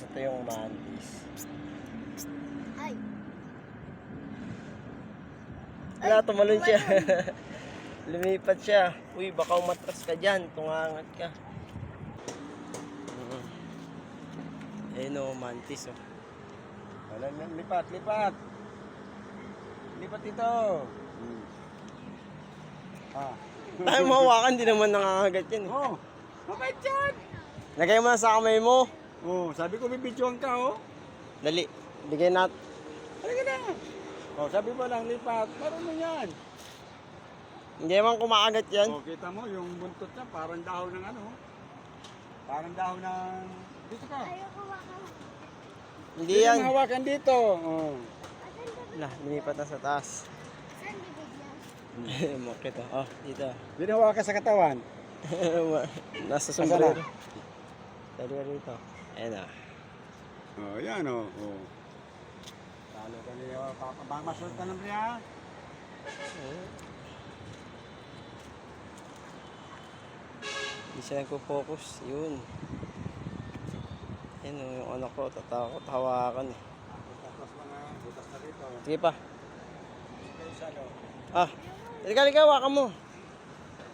Ito yung mantis. Ay. Wala, tumalon siya. Lumipat siya. Uy, baka umatras ka dyan. Tungangat ka. Ayun o, mantis o. Lipat, lipat. Lipat dito. Tayo mahawakan, di naman nangangagat yan eh. Oh, mabait yan. Lagay mo na sa kamay mo. Oh, sabi ko bibidyoan ka, oh. Dali, bigay nat. Halika na. Oh, sabi mo lang lipat. Marunong yan. Hindi naman kumakagat yan. Oh, kita mo yung buntot niya, parang dahon ng ano. Parang dahon ng... Dito ka. Ayoko baka. Hindi yan. Hawakan dito. Oh. Wala, lumipat na sa taas. Saan bibigyan? Makit o. Oh, dito. Binahawakan sa katawan. Nasa sombrero. Dali rito. Ayan o. Oh, yan oh. Oh. Talo ka niyo. Bang masunod ka lang niya. Hindi siya nagpo-focus. Yun. Yan o, yung anak ko. Tatakot. Hawakan eh. Butas na rito. Sige pa. Ikaw sa ano. Ah. Halika, hawakan mo.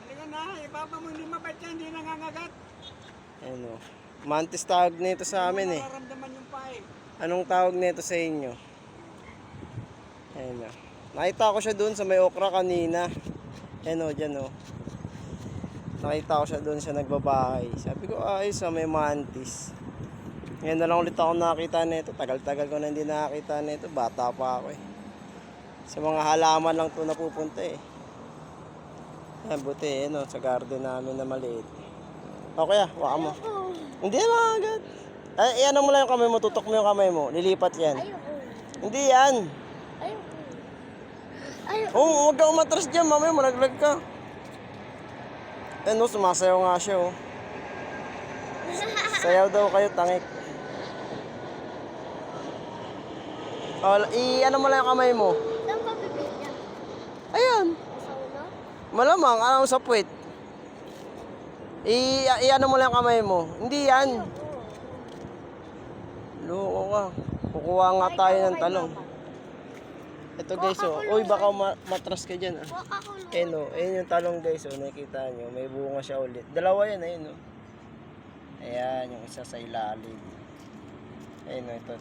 Halika na. Ipapa mo hindi mabait yan. Hindi nangangagat. Ayan o. Mantis tawag nito sa amin eh. Nararamdaman yung pae. Anong tawag nito sa inyo? Ayan o. Nakita ko siya doon sa may okra kanina. Ayan o, dyan o. Nakita ko siya doon siya nagbabahay. Sabi ko, ayos may mantis. Ngayon na lang ulit ako nakakita nito. Tagal-tagal ko na hindi nakakita nito. Bata pa ako eh. Sa mga halaman lang ito napupunta eh. Ayan, buti eh, no? Sa garden namin na maliit. Okay waka mo. Hindi naman agad. Ay, ano mo lang yung kamay mo. Tutok mo yung kamay mo. Lilipat yan. Ayoko. Hindi yan. Ayoko. Ayoko. Oo, huwag ka umatras dyan. Mamaya malaglag ka. Ayan o, sumasayaw nga siya o. Sayaw daw kayo, tangik. Oh, ano mo lang yung kamay mo. Saan ba bibigyan? Ayan. Sa ulo? Malamang, ano sa puwet. Ano mo lang yung kamay mo. Hindi yan. Loko ka. Kukuha nga tayo ng talong. Ito guys oh. Uy, baka matras ka dyan ah. Waka ko lang. Ayun oh. Ayun yung talong guys oh. Nakikita nyo. May bunga siya ulit. Dalawa yan. Ayun oh. Ayan. Yung isa sa ilalim. Ayun oh. Ito.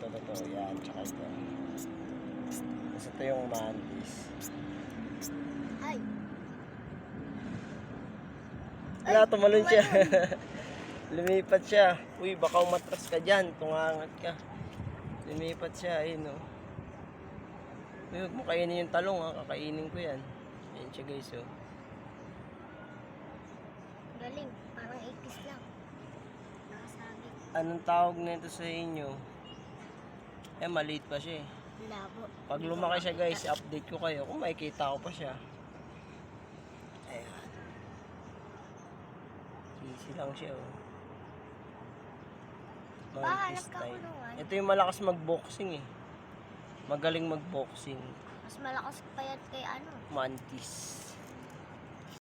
Ayan. Tsaka ito. Tapos ito yung mantis. Ay. Wala, tumalon siya. Lumipat siya. Uy, baka umatras ka dyan. Tungangat ka. Lumipat siya. Ayun oh. Uy, huwag mo kainin yung talong ha. Kakainin ko yan. Ayan siya guys oh. Galing. Parang 80s lang. Nakasabi. Anong tawag nito sa inyo? Eh, maliit pa siya eh. Labo. Pag lumaki siya guys, update ko kayo kung makikita ko pa siya. Ayan. Easy lang siya oh. Hanap Mantis ka style. kulungan. Ito yung malakas mag-boxing eh. Magaling mag-boxing. Mas malakas pa yan kay ano. Mantis.